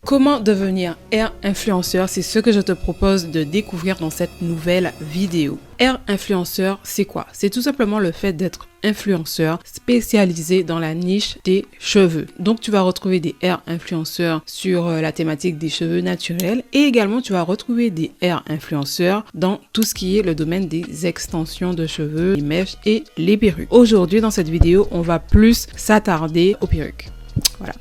Comment devenir hair influenceur, c'est ce que je te propose de découvrir dans cette nouvelle vidéo. Hair influenceur, c'est quoi? C'est tout simplement le fait d'être influenceur spécialisé dans la niche des cheveux. Donc tu vas retrouver des hair influenceurs sur la thématique des cheveux naturels et également tu vas retrouver des hair influenceurs dans tout ce qui est le domaine des extensions de cheveux, les mèches et les perruques. Aujourd'hui dans cette vidéo, on va plus s'attarder aux perruques. Voilà.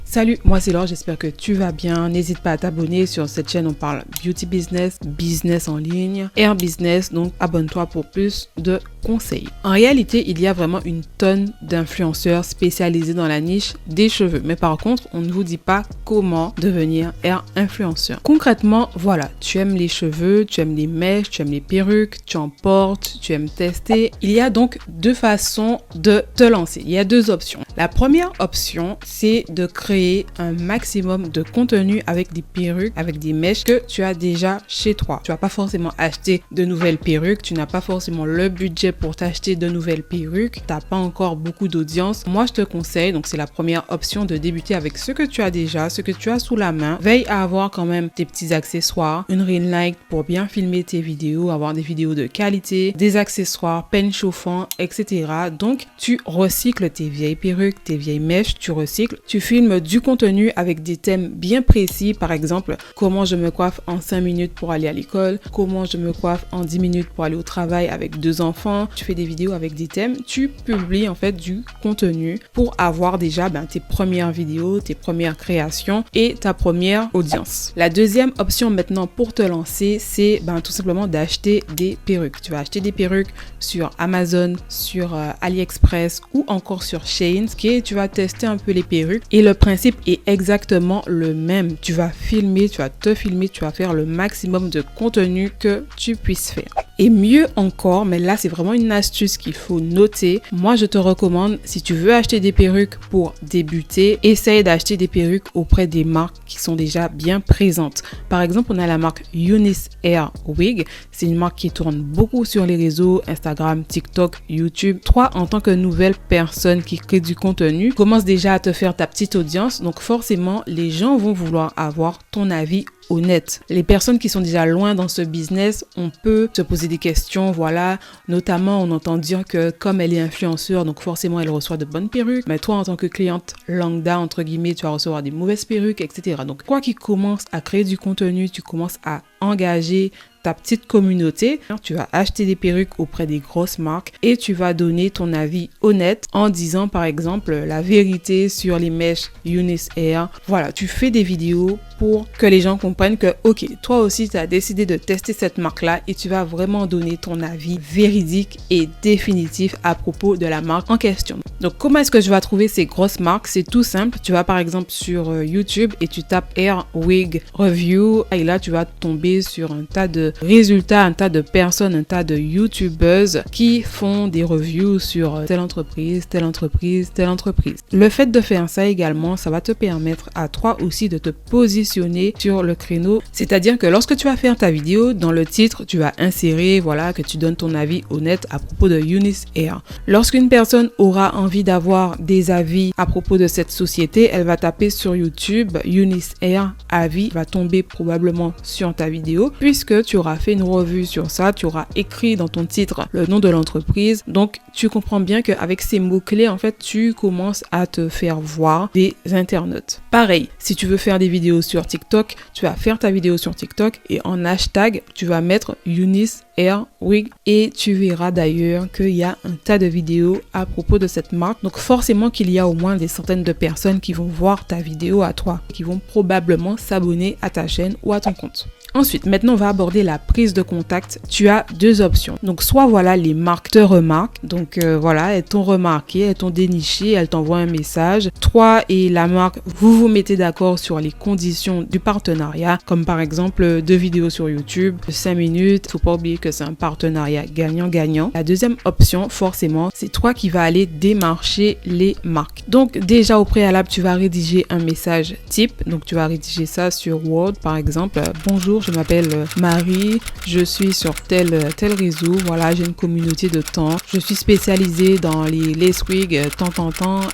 Salut, moi c'est Laure, j'espère que tu vas bien. N'hésite pas à t'abonner. Sur cette chaîne, on parle beauty business, business en ligne, hair business. Donc abonne-toi pour plus de conseils. En réalité, il y a vraiment une tonne d'influenceurs spécialisés dans la niche des cheveux. Mais par contre, on ne vous dit pas comment devenir hair influenceur. Concrètement, voilà, tu aimes les cheveux, tu aimes les mèches, tu aimes les perruques, tu en portes, tu aimes tester. Il y a donc deux façons de te lancer. Il y a deux options. La première option, c'est de créer un maximum de contenu avec des perruques, avec des mèches que tu as déjà chez toi. Tu vas pas forcément acheter de nouvelles perruques, tu n'as pas forcément le budget pour t'acheter de nouvelles perruques, tu n'as pas encore beaucoup d'audience. Moi, je te conseille, donc c'est la première option, de débuter avec ce que tu as déjà, ce que tu as sous la main. Veille à avoir quand même tes petits accessoires, une ring light pour bien filmer tes vidéos, avoir des vidéos de qualité, des accessoires, peigne chauffant, etc. Donc, tu recycles tes vieilles perruques, tes vieilles mèches, tu recycles, tu filmes du contenu avec des thèmes bien précis, par exemple, comment je me coiffe en 5 minutes pour aller à l'école, comment je me coiffe en 10 minutes pour aller au travail avec 2 enfants. Tu fais des vidéos avec des thèmes, tu publies en fait du contenu pour avoir déjà tes premières vidéos, tes premières créations et ta première audience. La deuxième option maintenant pour te lancer, c'est tout simplement d'acheter des perruques. Tu vas acheter des perruques sur Amazon, sur AliExpress ou encore sur Shein, tu vas tester un peu les perruques et le principe est exactement le même. Tu vas filmer, tu vas te filmer, tu vas faire le maximum de contenu que tu puisses faire. Et mieux encore, mais là c'est vraiment une astuce qu'il faut noter. Moi je te recommande, si tu veux acheter des perruques pour débuter, essaye d'acheter des perruques auprès des marques qui sont déjà bien présentes. Par exemple, on a la marque Eunice Hair Wig. C'est une marque qui tourne beaucoup sur les réseaux Instagram, TikTok, YouTube. Toi, en tant que nouvelle personne qui crée du contenu, commence déjà à te faire ta petite audience. Donc forcément, les gens vont vouloir avoir ton avis honnête. Les personnes qui sont déjà loin dans ce business, on peut se poser des questions, voilà. Notamment, on entend dire que comme elle est influenceur, donc forcément, elle reçoit de bonnes perruques. Mais toi, en tant que cliente lambda, entre guillemets, tu vas recevoir des mauvaises perruques, etc. Donc, quoi qu'il commence à créer du contenu, tu commences à engager ta petite communauté, tu vas acheter des perruques auprès des grosses marques et tu vas donner ton avis honnête en disant par exemple la vérité sur les mèches Eunice Hair. Voilà, tu fais des vidéos pour que les gens comprennent que ok, toi aussi tu as décidé de tester cette marque-là et tu vas vraiment donner ton avis véridique et définitif à propos de la marque en question. Donc comment est-ce que je vais trouver ces grosses marques? C'est tout simple, tu vas par exemple sur YouTube et tu tapes Hair Wig Review et là tu vas tomber sur un tas de résultats, un tas de personnes, un tas de youtubeuses qui font des reviews sur telle entreprise, telle entreprise, telle entreprise. Le fait de faire ça également, ça va te permettre à toi aussi de te positionner sur le créneau. C'est-à-dire que lorsque tu vas faire ta vidéo, dans le titre, tu vas insérer, voilà, que tu donnes ton avis honnête à propos de Eunice Hair. Lorsqu'une personne aura envie d'avoir des avis à propos de cette société, elle va taper sur YouTube Eunice Hair avis, va tomber probablement sur ta vidéo puisque tu auras fait une revue sur ça, tu auras écrit dans ton titre le nom de l'entreprise. Donc, tu comprends bien qu'avec ces mots-clés, en fait, tu commences à te faire voir des internautes. Pareil, si tu veux faire des vidéos sur TikTok, tu vas faire ta vidéo sur TikTok et en hashtag, tu vas mettre Eunice Hair Wig et tu verras d'ailleurs qu'il y a un tas de vidéos à propos de cette marque. Donc, forcément qu'il y a au moins des centaines de personnes qui vont voir ta vidéo à toi, qui vont probablement s'abonner à ta chaîne ou à ton compte. Ensuite, maintenant, on va aborder la prise de contact. Tu as deux options. Donc, soit voilà, les marques te remarquent. Donc, voilà, elles t'ont remarqué, elles t'ont déniché, elles t'envoient un message. Toi et la marque, vous vous mettez d'accord sur les conditions du partenariat. Comme par exemple, 2 vidéos sur YouTube, 5 minutes. Faut pas oublier que c'est un partenariat gagnant-gagnant. La deuxième option, forcément, c'est toi qui vas aller démarcher les marques. Donc, déjà au préalable, tu vas rédiger un message type. Donc, tu vas rédiger ça sur Word, par exemple. Bonjour, je m'appelle Marie, je suis sur tel réseau, voilà, j'ai une communauté de temps, je suis spécialisée dans les lace wigs tant,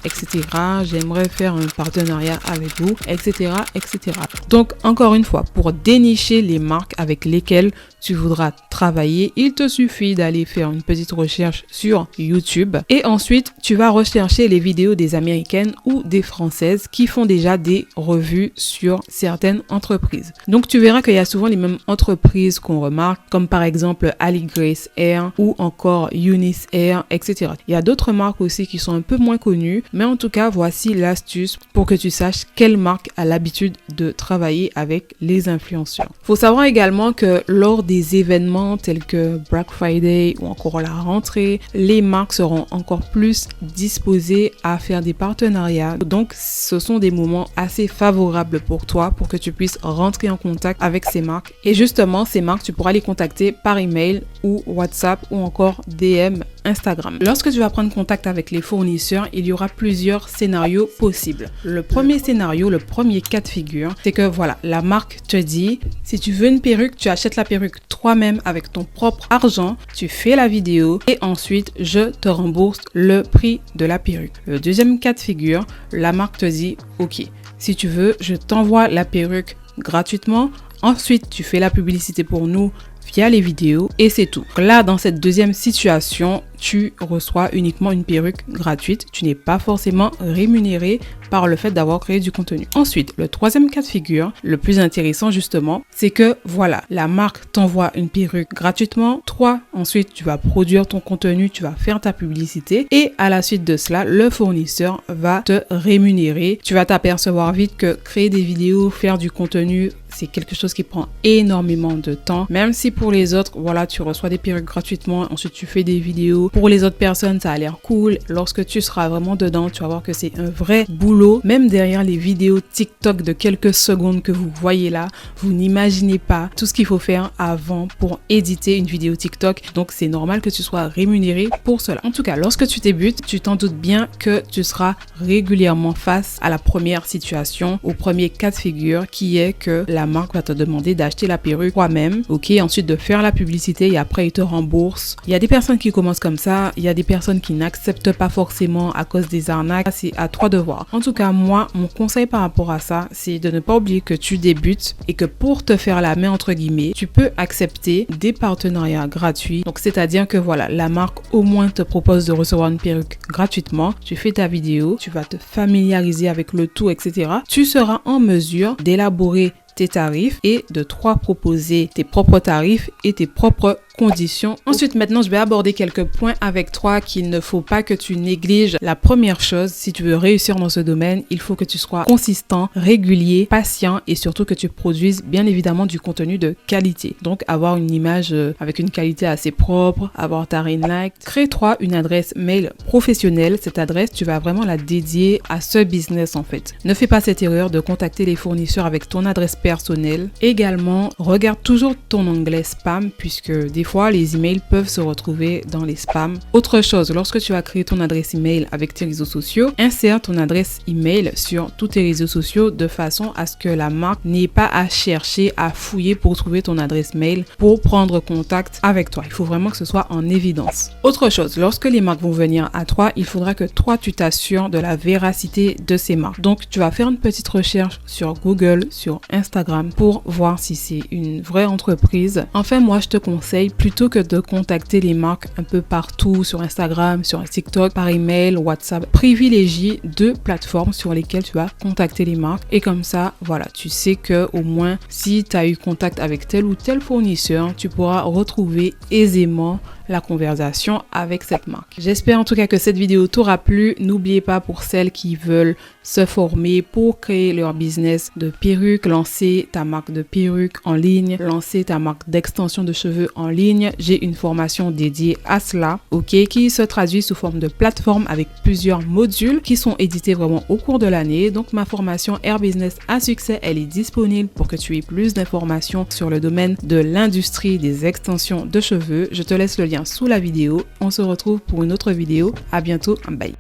etc. J'aimerais faire un partenariat avec vous, etc., etc. Donc, encore une fois, pour dénicher les marques avec lesquelles tu voudras travailler, il te suffit d'aller faire une petite recherche sur YouTube et ensuite tu vas rechercher les vidéos des américaines ou des françaises qui font déjà des revues sur certaines entreprises. Donc tu verras qu'il y a souvent les mêmes entreprises qu'on remarque, comme par exemple Ali Grace Hair ou encore Eunice Hair, etc. Il y a d'autres marques aussi qui sont un peu moins connues, mais en tout cas voici l'astuce pour que tu saches quelle marque a l'habitude de travailler avec les influenceurs. Faut savoir également que lors des événements tels que Black Friday ou encore la rentrée, les marques seront encore plus disposées à faire des partenariats. Donc, ce sont des moments assez favorables pour toi pour que tu puisses rentrer en contact avec ces marques. Et justement, ces marques, tu pourras les contacter par email ou WhatsApp ou encore DM Instagram. Lorsque tu vas prendre contact avec les fournisseurs, il y aura plusieurs scénarios possibles. Le premier scénario, le premier cas de figure, c'est que voilà, la marque te dit, si tu veux une perruque, tu achètes la perruque toi-même avec ton propre argent, tu fais la vidéo et ensuite je te rembourse le prix de la perruque. Le deuxième cas de figure, la marque te dit, ok, si tu veux, je t'envoie la perruque gratuitement, ensuite tu fais la publicité pour nous via les vidéos et c'est tout. Là, dans cette deuxième situation, tu reçois uniquement une perruque gratuite. Tu n'es pas forcément rémunéré par le fait d'avoir créé du contenu. Ensuite, le troisième cas de figure, le plus intéressant justement, c'est que voilà, la marque t'envoie une perruque gratuitement. Toi, ensuite, tu vas produire ton contenu, tu vas faire ta publicité et à la suite de cela, le fournisseur va te rémunérer. Tu vas t'apercevoir vite que créer des vidéos, faire du contenu, c'est quelque chose qui prend énormément de temps. Même si pour les autres, voilà, tu reçois des perruques gratuitement, ensuite tu fais des vidéos. Pour les autres personnes, ça a l'air cool. Lorsque tu seras vraiment dedans, tu vas voir que c'est un vrai boulot. Même derrière les vidéos TikTok de quelques secondes que vous voyez là, vous n'imaginez pas tout ce qu'il faut faire avant pour éditer une vidéo TikTok. Donc, c'est normal que tu sois rémunéré pour cela. En tout cas, lorsque tu débutes, tu t'en doutes bien que tu seras régulièrement face à la première situation, au premier cas de figure qui est que la marque va te demander d'acheter la perruque toi-même, ok, ensuite de faire la publicité et après il te rembourse. Il y a des personnes qui commencent comme ça, il y a des personnes qui n'acceptent pas forcément à cause des arnaques, c'est à toi de voir. En tout cas, moi, mon conseil par rapport à ça, c'est de ne pas oublier que tu débutes et que pour te faire la main entre guillemets, tu peux accepter des partenariats gratuits. Donc c'est-à-dire que voilà, la marque au moins te propose de recevoir une perruque gratuitement, tu fais ta vidéo, tu vas te familiariser avec le tout, etc. Tu seras en mesure d'élaborer tes tarifs et de proposer tes propres tarifs et tes propres conditions. Ensuite, maintenant, je vais aborder quelques points avec toi qu'il ne faut pas que tu négliges. La première chose, si tu veux réussir dans ce domaine, il faut que tu sois consistant, régulier, patient et surtout que tu produises bien évidemment du contenu de qualité. Donc, avoir une image avec une qualité assez propre, avoir ta ring light. Crée-toi une adresse mail professionnelle. Cette adresse, tu vas vraiment la dédier à ce business en fait. Ne fais pas cette erreur de contacter les fournisseurs avec ton adresse personnelle. Également, regarde toujours ton onglet spam puisque des fois, les emails peuvent se retrouver dans les spams. Autre chose, lorsque tu vas créer ton adresse email avec tes réseaux sociaux, insère ton adresse email sur tous tes réseaux sociaux de façon à ce que la marque n'ait pas à chercher, à fouiller pour trouver ton adresse mail pour prendre contact avec toi. Il faut vraiment que ce soit en évidence. Autre chose, lorsque les marques vont venir à toi, il faudra que toi, tu t'assures de la véracité de ces marques. Donc, tu vas faire une petite recherche sur Google, sur Instagram pour voir si c'est une vraie entreprise. Enfin, moi, je te conseille plutôt que de contacter les marques un peu partout sur Instagram, sur TikTok, par email, WhatsApp, privilégie 2 plateformes sur lesquelles tu vas contacter les marques et comme ça, voilà, tu sais que au moins si tu as eu contact avec tel ou tel fournisseur, tu pourras retrouver aisément la conversation avec cette marque. J'espère en tout cas que cette vidéo t'aura plu. N'oubliez pas pour celles qui veulent se former pour créer leur business de perruque, lancer ta marque de perruque en ligne, lancer ta marque d'extension de cheveux en ligne. J'ai une formation dédiée à cela, ok, qui se traduit sous forme de plateforme avec plusieurs modules qui sont édités vraiment au cours de l'année. Donc ma formation Hair Business à succès, elle est disponible pour que tu aies plus d'informations sur le domaine de l'industrie des extensions de cheveux. Je te laisse le lien sous la vidéo. On se retrouve pour une autre vidéo. À bientôt. Bye.